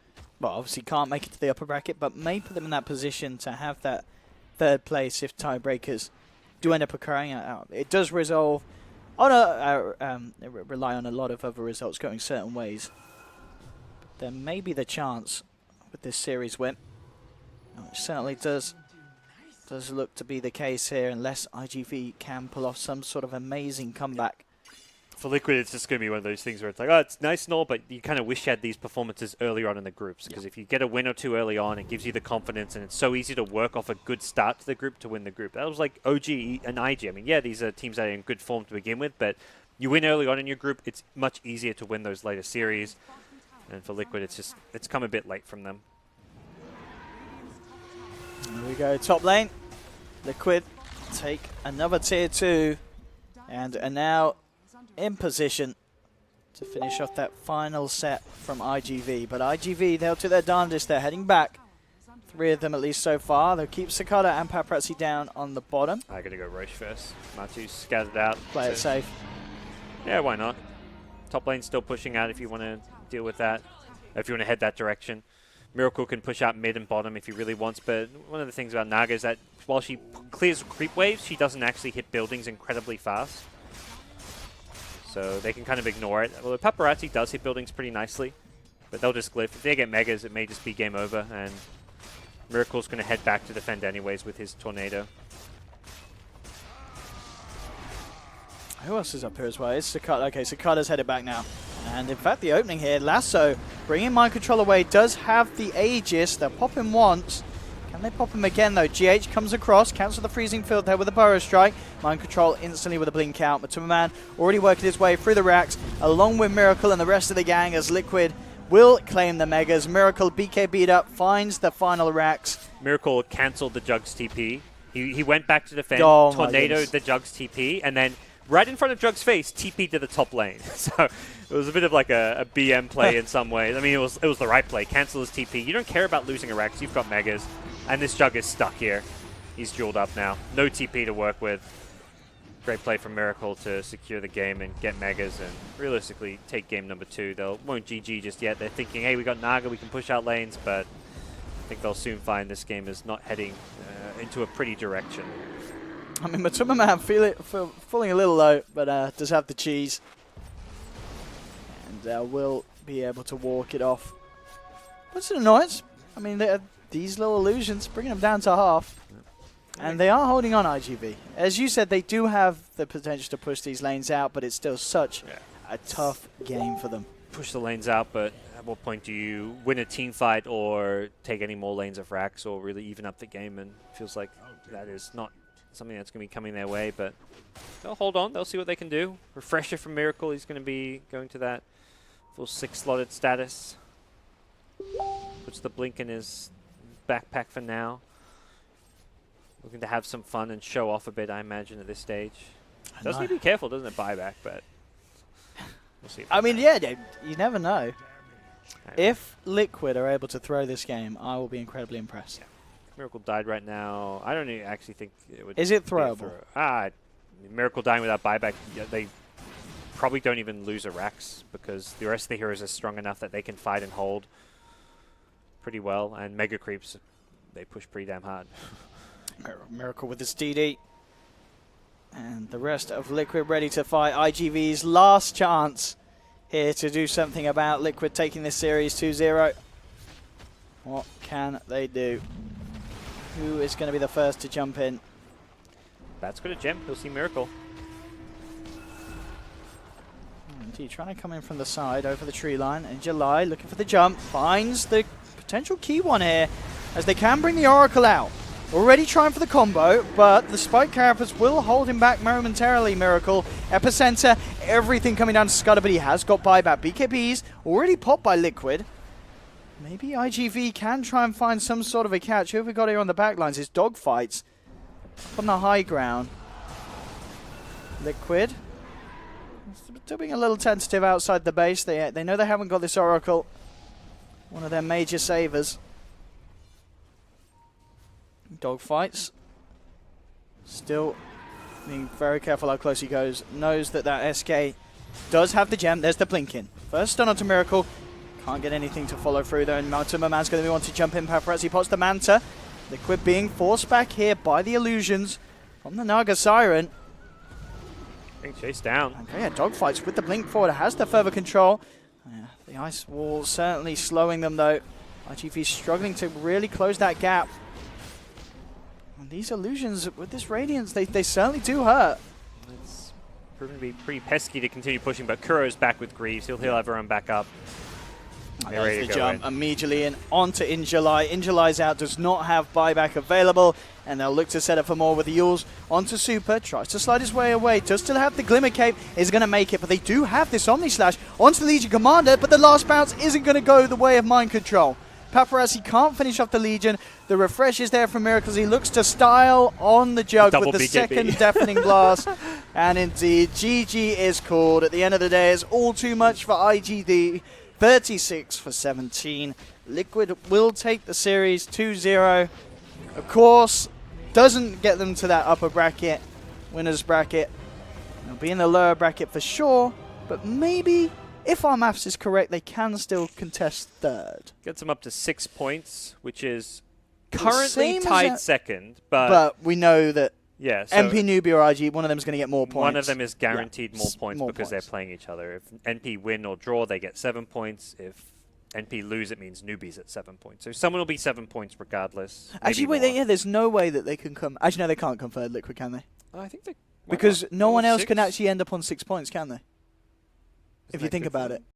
Well, obviously can't make it to the upper bracket, but may put them in that position to have that third place if tiebreakers do end up occurring. It does resolve Oh no, rely on a lot of other results going certain ways. There may be the chance with this series win. It certainly does look to be the case here, unless IGV can pull off some sort of amazing comeback. For Liquid, it's just going to be one of those things where it's like, oh, it's nice and all, but you kind of wish you had these performances earlier on in the groups. Because if you get a win or two early on, it gives you the confidence, and it's so easy to work off a good start to the group to win the group. That was like OG and IG. I mean, yeah, these are teams that are in good form to begin with, but you win early on in your group, it's much easier to win those later series. And for Liquid, it's come a bit late from them. There we go, top lane. Liquid take another tier 2 and are now in position to finish off that final set from IGV. But IGV, they'll do their darndest. They're heading back. 3 of them at least so far. They'll keep Sakata and Paparazzi down on the bottom. I got to go Roche first. Matu's scattered out. Play it safe. Yeah, why not? Top lane's still pushing out if you want to deal with that. If you want to head that direction. Miracle can push out mid and bottom if he really wants, but one of the things about Naga is that while she clears creep waves, she doesn't actually hit buildings incredibly fast. So they can kind of ignore it. Well, the Paparazzi does hit buildings pretty nicely, but they'll just glyph. If they get megas, it may just be game over, and Miracle's going to head back to defend anyways with his tornado. Who else is up here as well? It's Sakata. Okay, Sakata's headed back now. And in fact, the opening here, Lasso, bringing Mind Control away, does have the Aegis. They'll pop him once. Can they pop him again, though? GH comes across, cancels the freezing field there with a Burrow Strike. Mind Control instantly with a blink out. Matuma already working his way through the racks, along with Miracle and the rest of the gang, as Liquid will claim the Megas. Miracle, BK beat up, finds the final racks. Miracle cancelled the Jugs TP. He went back to defend, tornadoed the Jugs TP, and then right in front of Jugs' face, TP to the top lane. So it was a bit of like a BM play in some ways. I mean, it was the right play. Cancel his TP. You don't care about losing a Rex. You've got Megas. And this Jug is stuck here. He's jeweled up now. No TP to work with. Great play from Miracle to secure the game and get Megas and realistically take game number 2. They won't GG just yet. They're thinking, hey, we got Naga. We can push out lanes. But I think they'll soon find this game is not heading into a pretty direction. I mean, Matuma Man falling a little low, but does have the cheese. And will be able to walk it off. What's an annoyance? I mean, these little illusions, bringing them down to half. And they are holding on, IGV. As you said, they do have the potential to push these lanes out, but it's still such a tough game for them. Push the lanes out, but at what point do you win a team fight or take any more lanes of racks or really even up the game? And it feels like that is not something that's going to be coming their way, but they'll hold on. They'll see what they can do. Refresher from Miracle. He's going to be going to that full 6-slotted status. Puts the blink in his backpack for now. Looking to have some fun and show off a bit, I imagine, at this stage. Does need to be careful, doesn't it? Buyback, but we'll see. I mean, yeah, you never know. If Liquid are able to throw this game, I will be incredibly impressed. Yeah. Miracle died right now. I don't actually think it would. Is it throwable? Miracle dying without buyback. Yeah, they probably don't even lose a Rax because the rest of the heroes are strong enough that they can fight and hold pretty well. And Mega Creeps, they push pretty damn hard. Miracle with his DD. And the rest of Liquid ready to fight. IGV's last chance here to do something about Liquid taking this series 2-0. What can they do? Who is going to be the first to jump in? That's got a gem. He'll see Miracle. Indeed, trying to come in from the side over the tree line. In July, looking for the jump. Finds the potential key one here as they can bring the Oracle out. Already trying for the combo, but the Spike Carapace will hold him back momentarily, Miracle. Epicenter, everything coming down to Scudder, but he has got buyback. BKBs already popped by Liquid. Maybe IGV can try and find some sort of a catch. Who have we got here on the back lines? It's dogfights on the high ground. Liquid still being a little tentative outside the base. They know they haven't got this Oracle. One of their major savers. Dogfights. Still being very careful how close he goes. Knows that that SK does have the gem. There's the blink in. First stun onto Miracle. Can't get anything to follow through though. And Matuma Man's going to want to jump in. Paparazzi pots the Manta. Liquid being forced back here by the illusions from the Naga Siren. Getting chased down. Okay, yeah, dogfights with the blink forward. Has the further control. Yeah, the ice wall certainly slowing them though. IGV struggling to really close that gap. And these illusions with this Radiance, they certainly do hurt. It's proven to be pretty pesky to continue pushing, but Kuro's back with Greaves. He'll heal everyone back up. There's the jump immediately in onto Injuly. Injuly's out, does not have buyback available, and they'll look to set up for more with the Yules. Onto Super, tries to slide his way away, does still have the Glimmer Cape, is going to make it, but they do have this Omni Slash onto the Legion Commander, but the last bounce isn't going to go the way of Mind Control. Paparazzi can't finish off the Legion. The refresh is there from Miracles. He looks to style on the Jug Double with the BKB. second Deafening Blast. And indeed, GG is called. At the end of the day, it's all too much for IGD. 36 for 17. Liquid will take the series 2-0. Of course, doesn't get them to that upper bracket, winners bracket. They'll be in the lower bracket for sure, but maybe, if our maths is correct, they can still contest third. Gets them up to 6 points, which is currently same as tied a- second. But But we know that yeah, so MP Newbie or IG, one of them is going to get more points. one of them is guaranteed more S- points more because points. they're playing each other. If NP win or draw, they get 7 points. If NP lose, it means Newbies at 7 points. So someone will be 7 points regardless. Actually, maybe wait, more. yeah, there's no way that they can come. Actually, no, they can't come third, Liquid, can they? I think they Because no Oh, one else can 6? actually end up on 6 points, can they? If you think about it.